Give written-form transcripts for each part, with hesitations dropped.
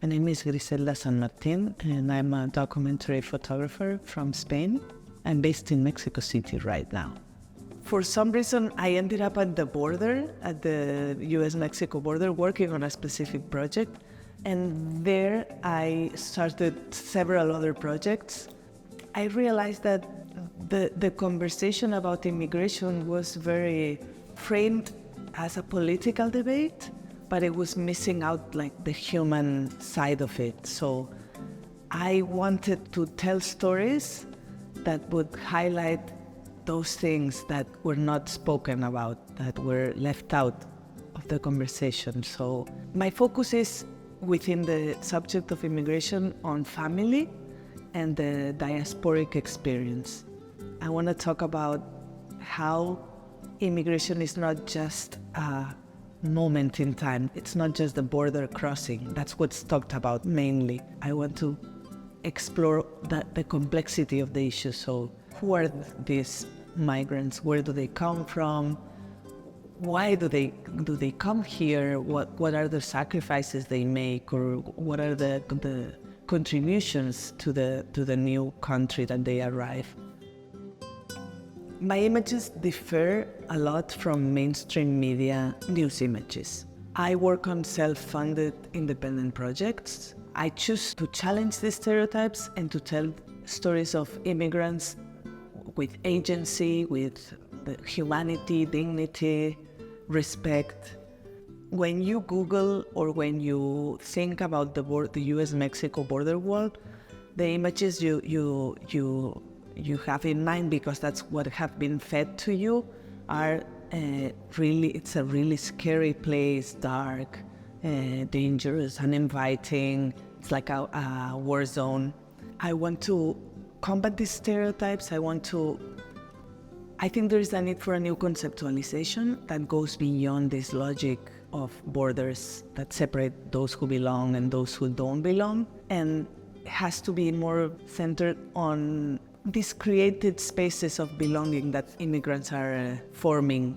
My name is Griselda San Martin, and I'm a documentary photographer from Spain. I'm based in Mexico City right now. For some reason, I ended up at the border, at the U.S Mexico border, working on a specific project. And there I started several other projects. I realized that the conversation about immigration was very framed as a political debate, but it was missing out like the human side of it. So I wanted to tell stories that would highlight those things that were not spoken about, that were left out of the conversation. So my focus is within the subject of immigration on family and the diasporic experience. I want to talk about how immigration is not just a moment in time. It's not just the border crossing. That's what's talked about mainly. I want to explore the complexity of the issue. So who are these migrants? Where do they come from? Why do they come here? What are the sacrifices they make, or what are the contributions to the new country that they arrive? My images differ a lot from mainstream media news images. I work on self-funded independent projects. I choose to challenge these stereotypes and to tell stories of immigrants with agency, with the humanity, dignity, respect. When you Google or when you think about the U.S. Mexico border wall, the images you have in mind, because that's what have been fed to you, are it's a really scary place, dark, dangerous, uninviting. It's like a war zone. I want to combat these stereotypes. I think there is a need for a new conceptualization that goes beyond this logic of borders that separate those who belong and those who don't belong, and has to be more centered on these created spaces of belonging that immigrants are forming.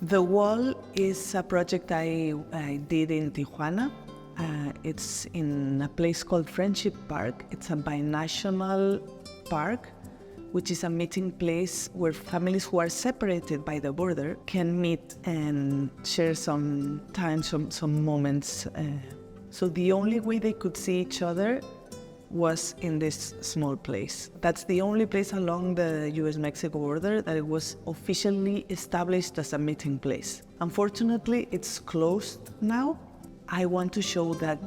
The Wall is a project I did in Tijuana. It's in a place called Friendship Park. It's a binational park, which is a meeting place where families who are separated by the border can meet and share some time, some moments. So the only way they could see each other was in this small place. That's the only place along the U.S. Mexico border that it was officially established as a meeting place. Unfortunately, it's closed now. I want to show that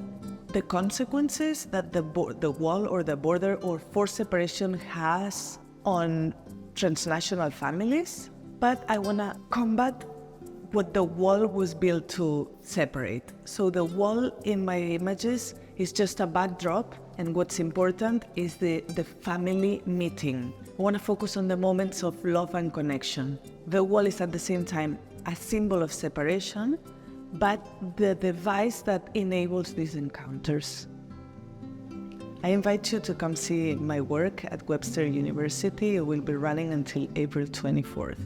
the consequences that the wall or the border or forced separation has on transnational families, but I want to combat what the wall was built to separate. So the wall in my images is just a backdrop, and what's important is the family meeting. I want to focus on the moments of love and connection. The wall is at the same time a symbol of separation, but the device that enables these encounters. I invite you to come see my work at Webster University. It will be running until April 24th.